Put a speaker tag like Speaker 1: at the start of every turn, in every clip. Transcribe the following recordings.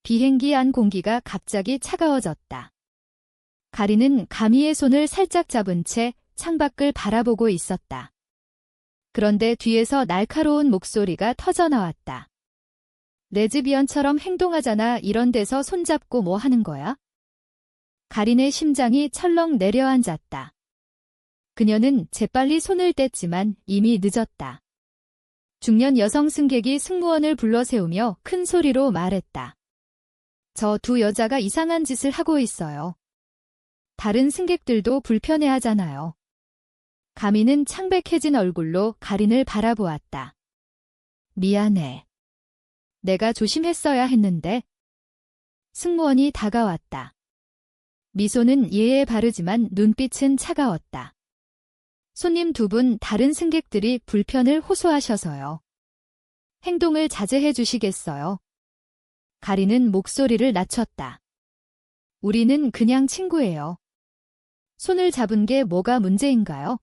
Speaker 1: 비행기 안 공기가 갑자기 차가워졌다. 가리는 가미의 손을 살짝 잡은 채 창밖을 바라보고 있었다. 그런데 뒤에서 날카로운 목소리가 터져나왔다. 레즈비언처럼 행동하잖아. 이런 데서 손잡고 뭐 하는 거야? 가린의 심장이 철렁 내려앉았다. 그녀는 재빨리 손을 뗐지만 이미 늦었다. 중년 여성 승객이 승무원을 불러 세우며 큰 소리로 말했다. 저 두 여자가 이상한 짓을 하고 있어요. 다른 승객들도 불편해하잖아요. 가미는 창백해진 얼굴로 가린을 바라보았다. 미안해. 내가 조심했어야 했는데. 승무원이 다가왔다. 미소는 예에 바르지만 눈빛은 차가웠다. 손님 두 분 다른 승객들이 불편을 호소하셔서요. 행동을 자제해 주시겠어요? 가리는 목소리를 낮췄다. 우리는 그냥 친구예요. 손을 잡은 게 뭐가 문제인가요?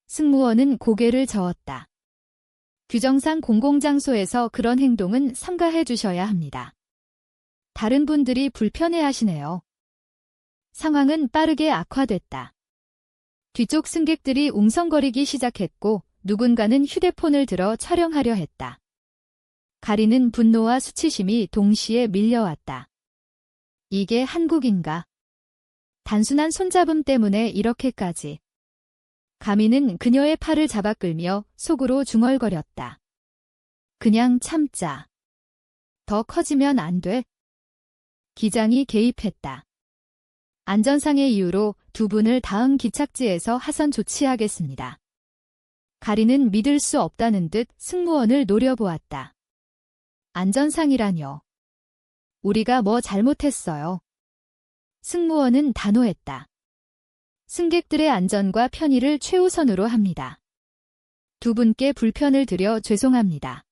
Speaker 1: 승무원은 고개를 저었다. 규정상 공공장소에서 그런 행동은 삼가해 주셔야 합니다. 다른 분들이 불편해하시네요. 상황은 빠르게 악화됐다. 뒤쪽 승객들이 웅성거리기 시작했고 누군가는 휴대폰을 들어 촬영하려 했다. 가리는 분노와 수치심이 동시에 밀려왔다. 이게 한국인가? 단순한 손잡음 때문에 이렇게까지. 가미는 그녀의 팔을 잡아 끌며 속으로 중얼거렸다. 그냥 참자. 더 커지면 안 돼? 기장이 개입했다. 안전상의 이유로 두 분을 다음 기착지에서 하선 조치하겠습니다. 가리는 믿을 수 없다는 듯 승무원을 노려보았다. 안전상이라뇨. 우리가 뭐 잘못했어요. 승무원은 단호했다. 승객들의 안전과 편의를 최우선으로 합니다. 두 분께 불편을 드려 죄송합니다.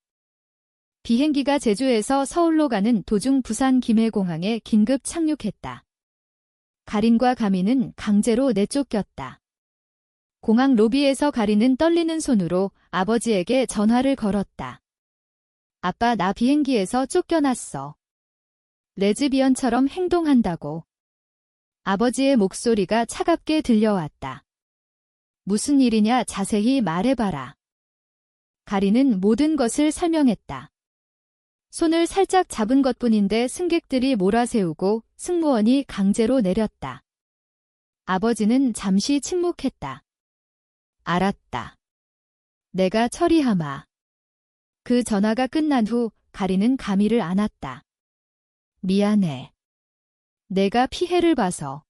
Speaker 1: 비행기가 제주에서 서울로 가는 도중 부산 김해공항에 긴급 착륙했다. 가린과 가미는 강제로 내쫓겼다. 공항 로비에서 가린은 떨리는 손으로 아버지에게 전화를 걸었다. 아빠, 나 비행기에서 쫓겨났어. 레즈비언처럼 행동한다고. 아버지의 목소리가 차갑게 들려왔다. 무슨 일이냐, 자세히 말해봐라. 가리는 모든 것을 설명했다. 손을 살짝 잡은 것뿐인데 승객들이 몰아세우고 승무원이 강제로 내렸다. 아버지는 잠시 침묵했다. 알았다. 내가 처리하마. 그 전화가 끝난 후 가리는 가미를 안았다. 미안해. 내가 피해를 봐서.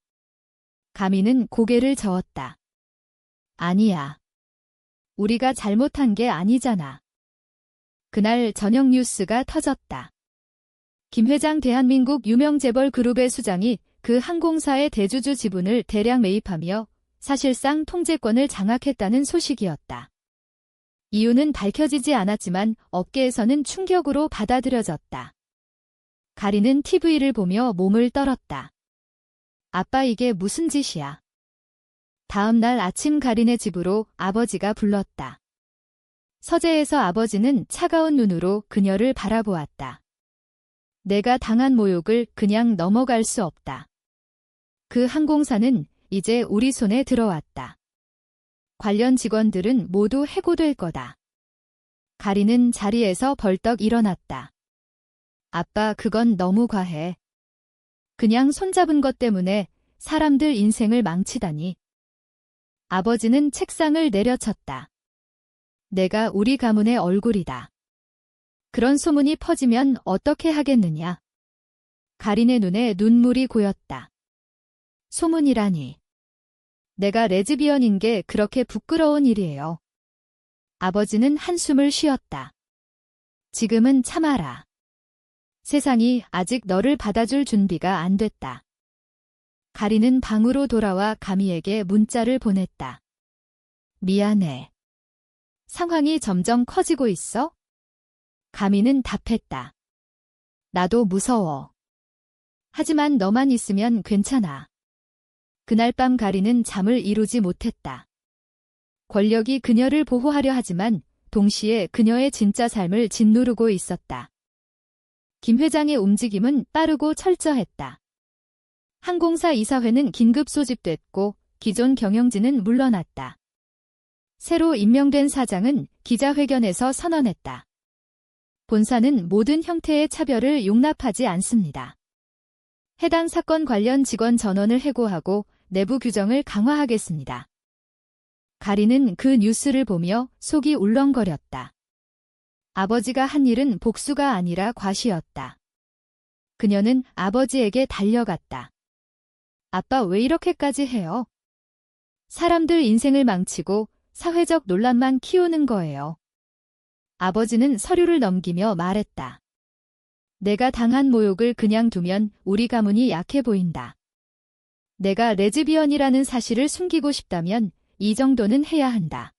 Speaker 1: 가미는 고개를 저었다. 아니야. 우리가 잘못한 게 아니잖아. 그날 저녁 뉴스가 터졌다. 김 회장 대한민국 유명 재벌 그룹의 수장이 그 항공사의 대주주 지분을 대량 매입하며 사실상 통제권을 장악했다는 소식이었다. 이유는 밝혀지지 않았지만 업계에서는 충격으로 받아들여졌다. 가리는 TV를 보며 몸을 떨었다. 아빠, 이게 무슨 짓이야? 다음 날 아침 가린의 집으로 아버지가 불렀다. 서재에서 아버지는 차가운 눈으로 그녀를 바라보았다. 내가 당한 모욕을 그냥 넘어갈 수 없다. 그 항공사는 이제 우리 손에 들어왔다. 관련 직원들은 모두 해고될 거다. 가리는 자리에서 벌떡 일어났다. 아빠, 그건 너무 과해. 그냥 손잡은 것 때문에 사람들 인생을 망치다니. 아버지는 책상을 내려쳤다. 내가 우리 가문의 얼굴이다. 그런 소문이 퍼지면 어떻게 하겠느냐. 가린의 눈에 눈물이 고였다. 소문이라니. 내가 레즈비언인 게 그렇게 부끄러운 일이에요. 아버지는 한숨을 쉬었다. 지금은 참아라. 세상이 아직 너를 받아줄 준비가 안 됐다. 가리는 방으로 돌아와 가미에게 문자를 보냈다. 미안해. 상황이 점점 커지고 있어? 가미는 답했다. 나도 무서워. 하지만 너만 있으면 괜찮아. 그날 밤 가리는 잠을 이루지 못했다. 권력이 그녀를 보호하려 하지만 동시에 그녀의 진짜 삶을 짓누르고 있었다. 김 회장의 움직임은 빠르고 철저했다. 항공사 이사회는 긴급 소집됐고 기존 경영진은 물러났다. 새로 임명된 사장은 기자회견에서 선언했다. 본사는 모든 형태의 차별을 용납하지 않습니다. 해당 사건 관련 직원 전원을 해고하고 내부 규정을 강화하겠습니다. 가리는 그 뉴스를 보며 속이 울렁거렸다. 아버지가 한 일은 복수가 아니라 과시였다. 그녀는 아버지에게 달려갔다. 아빠 왜 이렇게까지 해요? 사람들 인생을 망치고 사회적 논란만 키우는 거예요. 아버지는 서류를 넘기며 말했다. 내가 당한 모욕을 그냥 두면 우리 가문이 약해 보인다. 내가 레즈비언이라는 사실을 숨기고 싶다면 이 정도는 해야 한다.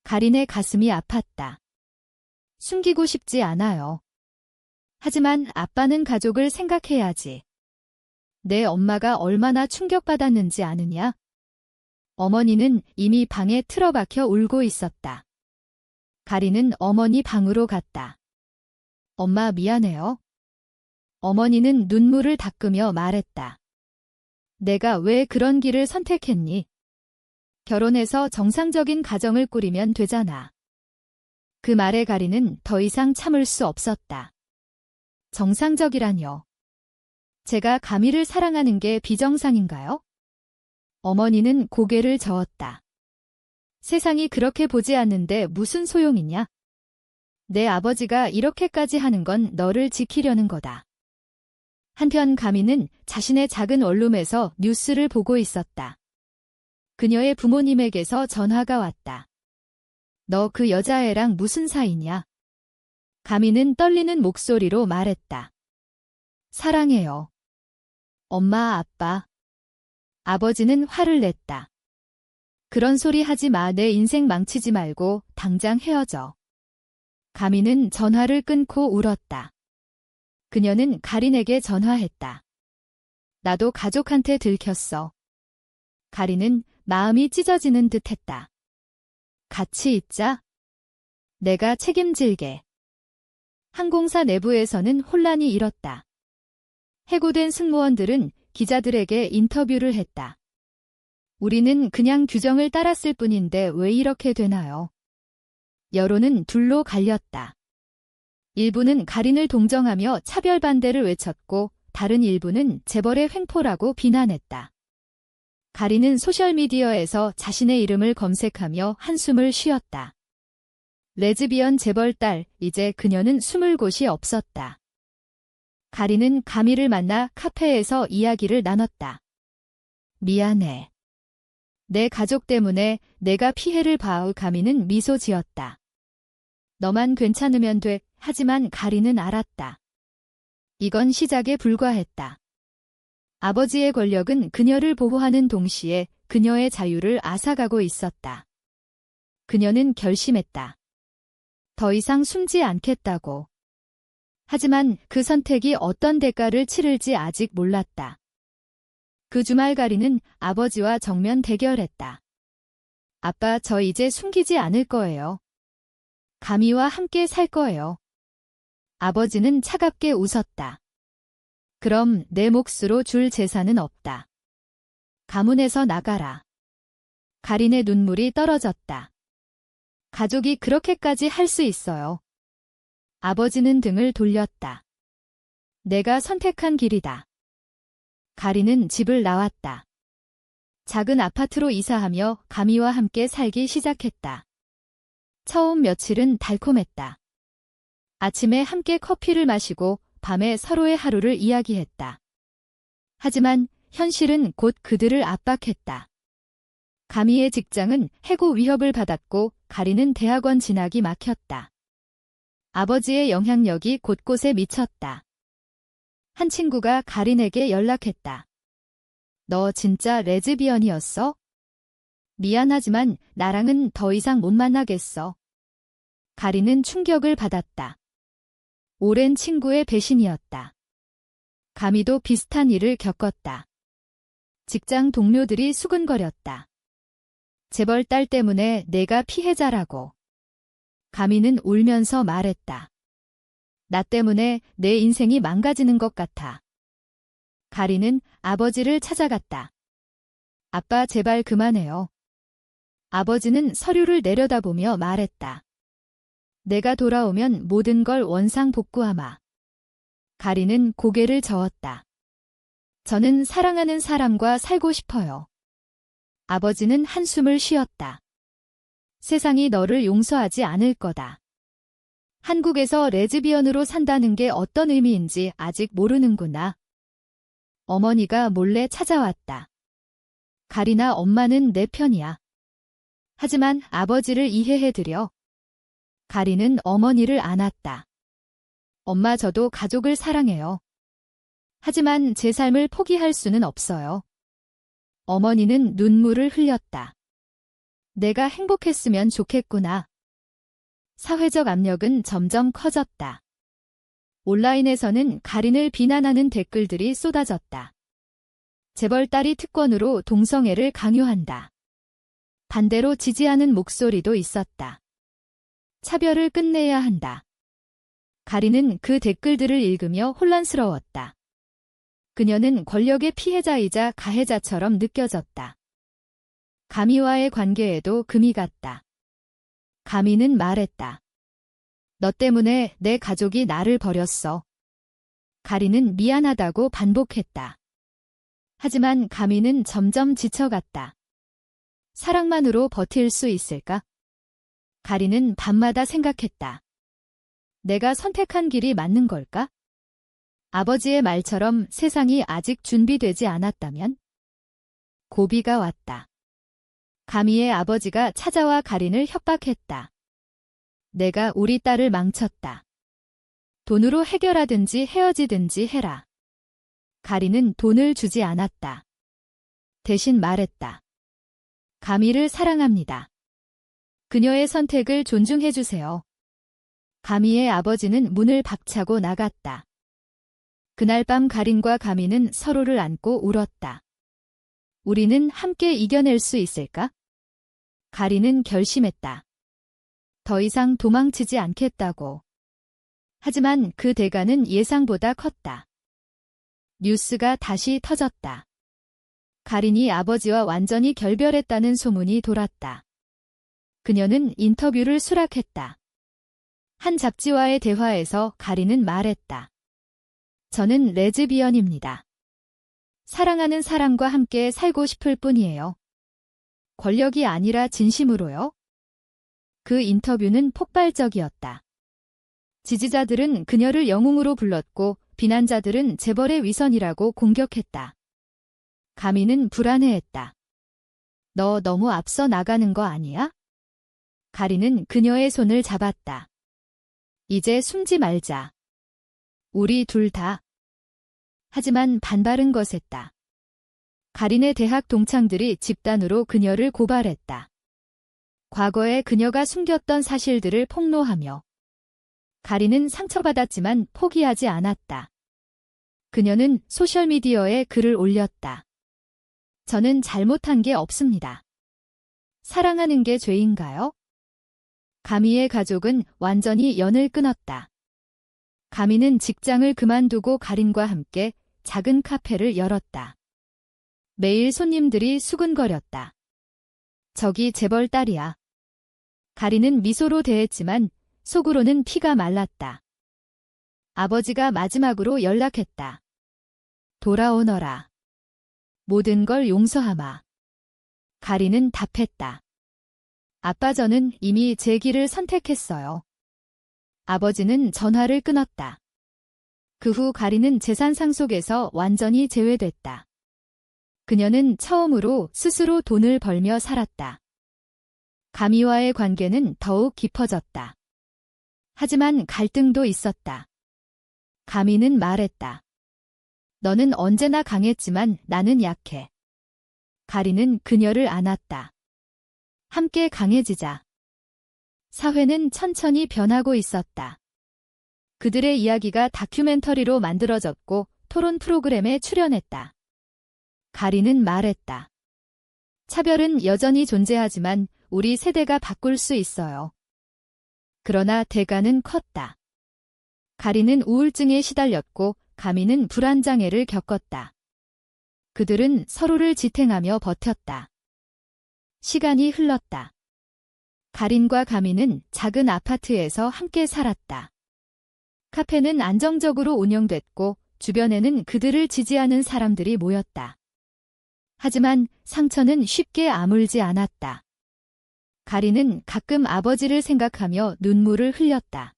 Speaker 1: 가린의 가슴이 아팠다. 숨기고 싶지 않아요. 하지만 아빠는 가족을 생각해야지. 내 엄마가 얼마나 충격받았는지 아느냐? 어머니는 이미 방에 틀어박혀 울고 있었다. 가린은 어머니 방으로 갔다. 엄마 미안해요. 어머니는 눈물을 닦으며 말했다. 내가 왜 그런 길을 선택했니? 결혼해서 정상적인 가정을 꾸리면 되잖아. 그 말에 가리는 더 이상 참을 수 없었다. 정상적이라뇨. 제가 가미를 사랑하는 게 비정상인가요? 어머니는 고개를 저었다. 세상이 그렇게 보지 않는데 무슨 소용이냐? 내 아버지가 이렇게까지 하는 건 너를 지키려는 거다. 한편 가미는 자신의 작은 원룸에서 뉴스를 보고 있었다. 그녀의 부모님에게서 전화가 왔다. 너 그 여자애랑 무슨 사이냐? 가미는 떨리는 목소리로 말했다. 사랑해요. 엄마, 아빠. 아버지는 화를 냈다. 그런 소리 하지 마. 내 인생 망치지 말고 당장 헤어져. 가미는 전화를 끊고 울었다. 그녀는 가린에게 전화했다. 나도 가족한테 들켰어. 가린은 마음이 찢어지는 듯했다. 같이 있자. 내가 책임질게. 항공사 내부에서는 혼란이 일었다. 해고된 승무원들은 기자들에게 인터뷰를 했다. 우리는 그냥 규정을 따랐을 뿐인데 왜 이렇게 되나요? 여론은 둘로 갈렸다. 일부는 가린을 동정하며 차별 반대를 외쳤고 다른 일부는 재벌의 횡포라고 비난했다. 가린은 소셜미디어에서 자신의 이름을 검색하며 한숨을 쉬었다. 레즈비언 재벌 딸, 이제 그녀는 숨을 곳이 없었다. 가린은 가미를 만나 카페에서 이야기를 나눴다. 미안해. 내 가족 때문에 내가 피해를 봐오. 가미는 미소 지었다. 너만 괜찮으면 돼. 하지만 가린은 알았다. 이건 시작에 불과했다. 아버지의 권력은 그녀를 보호하는 동시에 그녀의 자유를 앗아가고 있었다. 그녀는 결심했다. 더 이상 숨지 않겠다고. 하지만 그 선택이 어떤 대가를 치를지 아직 몰랐다. 그 주말 가린은 아버지와 정면 대결했다. 아빠, 저 이제 숨기지 않을 거예요. 가미와 함께 살 거예요. 아버지는 차갑게 웃었다. 그럼 내 몫으로 줄 재산은 없다. 가문에서 나가라. 가린의 눈물이 떨어졌다. 가족이 그렇게까지 할 수 있어요. 아버지는 등을 돌렸다. 내가 선택한 길이다. 가린은 집을 나왔다. 작은 아파트로 이사하며 가미와 함께 살기 시작했다. 처음 며칠은 달콤했다. 아침에 함께 커피를 마시고 밤에 서로의 하루를 이야기했다. 하지만 현실은 곧 그들을 압박했다. 가미의 직장은 해고 위협을 받았고 가린은 대학원 진학이 막혔다. 아버지의 영향력이 곳곳에 미쳤다. 한 친구가 가린에게 연락했다. 너 진짜 레즈비언이었어? 미안하지만 나랑은 더 이상 못 만나겠어. 가린은 충격을 받았다. 오랜 친구의 배신이었다. 가미도 비슷한 일을 겪었다. 직장 동료들이 수근거렸다. 재벌 딸 때문에 내가 피해자라고. 가미는 울면서 말했다. 나 때문에 내 인생이 망가지는 것 같아. 가리는 아버지를 찾아갔다. 아빠, 제발 그만해요. 아버지는 서류를 내려다보며 말했다. 내가 돌아오면 모든 걸 원상복구하마. 가리는 고개를 저었다. 저는 사랑하는 사람과 살고 싶어요. 아버지는 한숨을 쉬었다. 세상이 너를 용서하지 않을 거다. 한국에서 레즈비언으로 산다는 게 어떤 의미인지 아직 모르는구나. 어머니가 몰래 찾아왔다. 가리나, 엄마는 내 편이야. 하지만 아버지를 이해해드려. 가리는 어머니를 안았다. 엄마, 저도 가족을 사랑해요. 하지만 제 삶을 포기할 수는 없어요. 어머니는 눈물을 흘렸다. 내가 행복했으면 좋겠구나. 사회적 압력은 점점 커졌다. 온라인에서는 가린을 비난하는 댓글들이 쏟아졌다. 재벌딸이 특권으로 동성애를 강요한다. 반대로 지지하는 목소리도 있었다. 차별을 끝내야 한다. 가린은 그 댓글들을 읽으며 혼란스러웠다. 그녀는 권력의 피해자이자 가해자처럼 느껴졌다. 가미와의 관계에도 금이 갔다. 가미는 말했다. 너 때문에 내 가족이 나를 버렸어. 가리는 미안하다고 반복했다. 하지만 가미는 점점 지쳐갔다. 사랑만으로 버틸 수 있을까? 가리는 밤마다 생각했다. 내가 선택한 길이 맞는 걸까? 아버지의 말처럼 세상이 아직 준비되지 않았다면? 고비가 왔다. 가미의 아버지가 찾아와 가린을 협박했다. 내가 우리 딸을 망쳤다. 돈으로 해결하든지 헤어지든지 해라. 가린은 돈을 주지 않았다. 대신 말했다. 가미를 사랑합니다. 그녀의 선택을 존중해주세요. 가미의 아버지는 문을 박차고 나갔다. 그날 밤 가린과 가미는 서로를 안고 울었다. 우리는 함께 이겨낼 수 있을까? 가린은 결심했다. 더 이상 도망치지 않겠다고. 하지만 그 대가는 예상보다 컸다. 뉴스가 다시 터졌다. 가린이 아버지와 완전히 결별했다는 소문이 돌았다. 그녀는 인터뷰를 수락했다. 한 잡지와의 대화에서 가린은 말했다. 저는 레즈비언입니다. 사랑하는 사람과 함께 살고 싶을 뿐이에요. 권력이 아니라 진심으로요? 그 인터뷰는 폭발적이었다. 지지자들은 그녀를 영웅으로 불렀고 비난자들은 재벌의 위선이라고 공격했다. 가미는 불안해했다. 너 너무 앞서 나가는 거 아니야? 가리는 그녀의 손을 잡았다. 이제 숨지 말자. 우리 둘 다. 하지만 반발은 거셌다. 가린의 대학 동창들이 집단으로 그녀를 고발했다. 과거에 그녀가 숨겼던 사실들을 폭로하며 가린은 상처받았지만 포기하지 않았다. 그녀는 소셜미디어에 글을 올렸다. 저는 잘못한 게 없습니다. 사랑하는 게 죄인가요? 가미의 가족은 완전히 연을 끊었다. 가미는 직장을 그만두고 가린과 함께 작은 카페를 열었다. 매일 손님들이 수근거렸다. 저기 재벌 딸이야. 가린은 미소로 대했지만 속으로는 피가 말랐다. 아버지가 마지막으로 연락했다. 돌아오너라. 모든 걸 용서하마. 가린은 답했다. 아빠, 저는 이미 제 길을 선택했어요. 아버지는 전화를 끊었다. 그 후 가린은 재산 상속에서 완전히 제외됐다. 그녀는 처음으로 스스로 돈을 벌며 살았다. 가미와의 관계는 더욱 깊어졌다. 하지만 갈등도 있었다. 가미는 말했다. 너는 언제나 강했지만 나는 약해. 가린은 그녀를 안았다. 함께 강해지자. 사회는 천천히 변하고 있었다. 그들의 이야기가 다큐멘터리로 만들어졌고 토론 프로그램에 출연했다. 가린은 말했다. 차별은 여전히 존재하지만 우리 세대가 바꿀 수 있어요. 그러나 대가는 컸다. 가리는 우울증에 시달렸고 가미는 불안장애를 겪었다. 그들은 서로를 지탱하며 버텼다. 시간이 흘렀다. 가린과 가미는 작은 아파트에서 함께 살았다. 카페는 안정적으로 운영됐고 주변에는 그들을 지지하는 사람들이 모였다. 하지만 상처는 쉽게 아물지 않았다. 가리는 가끔 아버지를 생각하며 눈물을 흘렸다.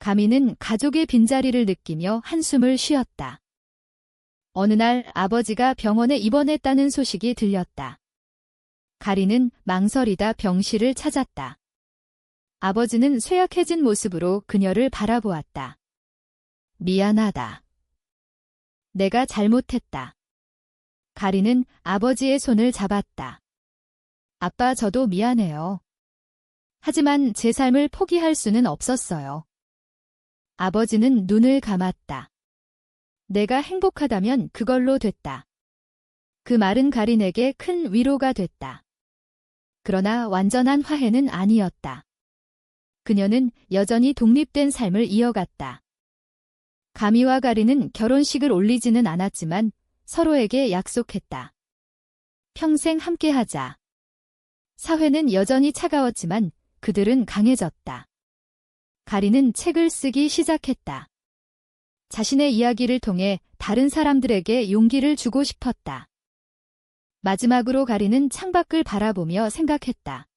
Speaker 1: 가미는 가족의 빈자리를 느끼며 한숨을 쉬었다. 어느 날 아버지가 병원에 입원했다는 소식이 들렸다. 가리는 망설이다 병실을 찾았다. 아버지는 쇠약해진 모습으로 그녀를 바라보았다. 미안하다. 내가 잘못했다. 가리는 아버지의 손을 잡았다. 아빠, 저도 미안해요. 하지만 제 삶을 포기할 수는 없었어요. 아버지는 눈을 감았다. 내가 행복하다면 그걸로 됐다. 그 말은 가린에게 큰 위로가 됐다. 그러나 완전한 화해는 아니었다. 그녀는 여전히 독립된 삶을 이어갔다. 가미와 가린은 결혼식을 올리지는 않았지만 서로에게 약속했다. 평생 함께하자. 사회는 여전히 차가웠지만 그들은 강해졌다. 가린은 책을 쓰기 시작했다. 자신의 이야기를 통해 다른 사람들에게 용기를 주고 싶었다. 마지막으로 가린은 창밖을 바라보며 생각했다.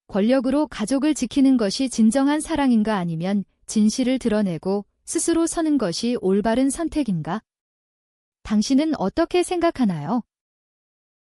Speaker 1: 권력으로 가족을 지키는 것이 진정한 사랑인가, 아니면 진실을 드러내고 스스로 서는 것이 올바른 선택인가? 당신은 어떻게 생각하나요?